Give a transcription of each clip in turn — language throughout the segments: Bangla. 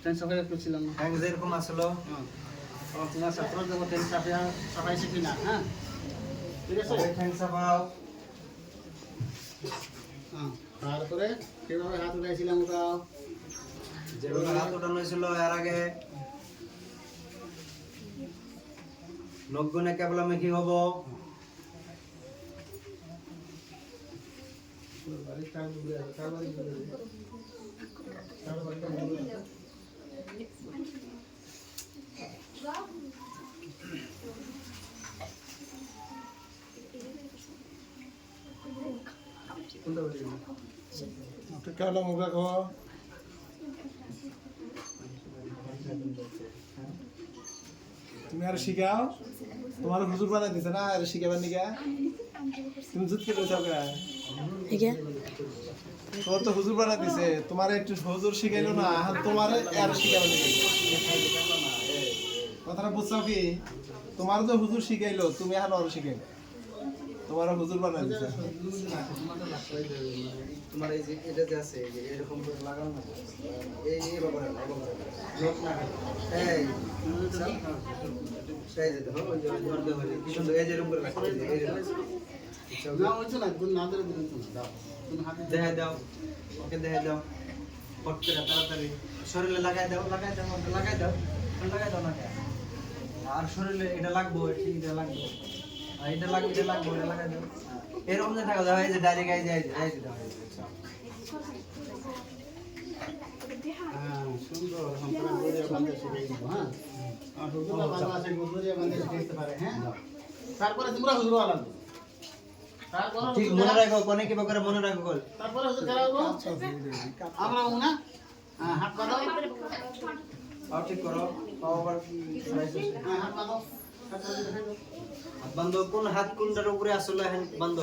ট্রেন সাফাই করছিলাম না। হ্যাং যেরকম আসলো তোমার ছাত্র যখন ট্রেন সাফাই শিখি না, হ্যাঁ ঠিক আছে। হ্যাং সাফাও তারপরে কিভাবে হাত উঠাইছিলাম ওটা যেভাবে হাত উঠানো হয়েছিল এর আগে নগ্নে কেবলা মেকি হব। কেমন মুখ রাখো তুমি আর শিখাও তোমার হুজুর বানাই দিছে না আর শিখাবার নিকা তুমি জুত কে লইছাও কা তোর তো হুজুর বানাই দিছে তোমার একটু হুজুর শিখাইলো না এখন তোমার আর শিখাবার নিকা কথাটা বুঝছো কি তোমার যে হুজুর শিখাইলো তুমি এখন আর শিখাইলো তোমার হুজুর বানাই দিছে তোমার এই যে এটা যে আছে এই যে এরকম করে লাগানো না এই ব্যাপারে লোক না এই সেই যে দেখো ওই যে ধর দেব কি সুন্দর এই যে এরকম করে রাখো এই যে না হচ্ছে না, গুণ না ধরে দিলেন তো না, দাও তুমি হাতে দেখাই দাও ওকে দেখাই দাও ফট করে তাড়াতাড়ি শরীরে লাগাই দাও লাগাই দাও লাগাই দাও লাগাই দাও না আর শরীরে এটা লাগবে এটা লাগবে আর এটা লাগবে এটা লাগাই দাও এরকম যে থাকা দাও এই যে ডাইরেক্ট এই যে দাও সুন্দর সম্পূর্ণ গড়িয়া বাঁধতে শিখে দিব। হ্যাঁ হুজুরা ভালো আছে, গড়িয়া বাঁধতে শিখতে পারে। হ্যাঁ তারপরে তোমরা হুজুর লাগবে, তারপরে ঠিক মনে রাখো কোনে কি বকরে মনে রাখো কল তারপরে হুজুর করাবো আমরা না। হাত বাঁধো, পাও ঠিক করো পাও আবার হাত বাঁধো, হাত বাঁধো। হাত বন্ধ কোন হাত কোনটার উপরে আসলে হ্যাঁ বন্ধ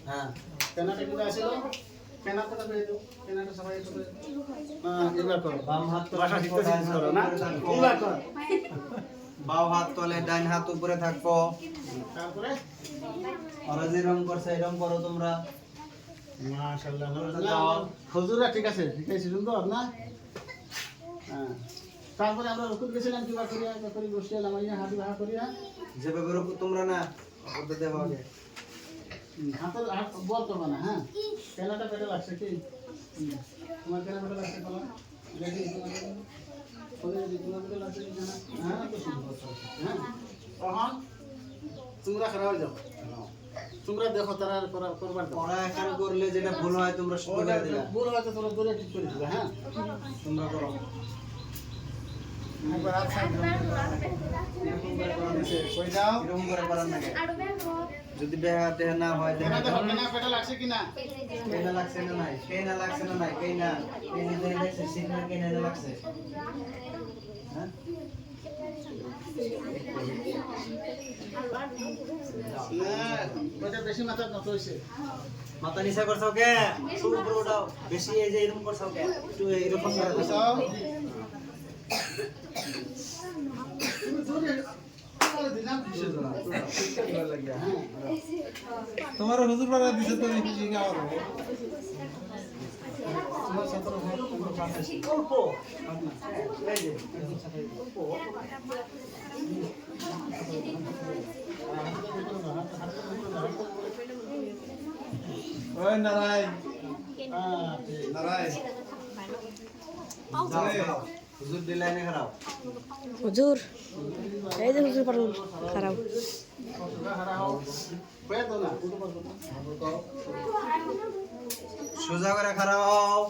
হ্যাঁ পেনাটা কি আসলো, পেনাটা তো বের দাও, পেনাটা সবাই একটু এবার করো। বাম হাত তো ভাষা শিখতে করো না, এবার কর। বাম হাত তলে ডান হাত উপরে থাকবো তারপরে ওরা যেরকম করছে এরকম করো তোমরা মাশাআল্লাহ হুজুরা ঠিক আছে, ঠিক আছে সুন্দর না। হ্যাঁ তারপরে আমরা রুকুত গেছিলাম কিবা করিয়া করি বসিয়ালাম আইয়া হাত বাহা করিয়া যেভাবে রকম তোমরা না ওটা দেবো আগে হাতের হাত বল করবা না। হ্যাঁ কেনাটা পেটে লাগছে কি তোমার কেনা পেটে লাগছে বলো দেখি তোমার পেটে লাগছে কি জানা। হ্যাঁ তো সুন্দর। হ্যাঁ তখন তোমরা খারাপ হয়ে যাও, তোমরা দেখো তারা করবার দাও। ওরা এখন করলে যেটা ভুল হয় তোমরা শুনে দিলা ভুল হয়তো তোমরা দূরে ঠিক করে দিবে। হ্যাঁ তোমরা করো একবার হাত সাইড কই যাও এরকম করে করার না যদি বেহাতে না হয় দেখা দেখো কেনা পেটে লাগছে কি না। কেনা লাগছে না নাই কেনা লাগছে না নাই কেনা কেনা দেই দেখছে সিগনা কেনা লাগছে হ্যাঁ ওটা বেশি মাথা নত হইছে। মাথা নিচা করছো কে শুরু করে উঠাও বেশি এই যে এরকম করছো কে একটু এরকম করে দিছো তোমার হুজুর বানাই দিছে তুমি শিখাও অল্প এই যে অল্প ওই নারায়ণ নারায়ণ যাও হুজুর দিলাইনে খারাপ হুজুর এই যে হুজুর পারুল খারাপ সোজা করে খারাপ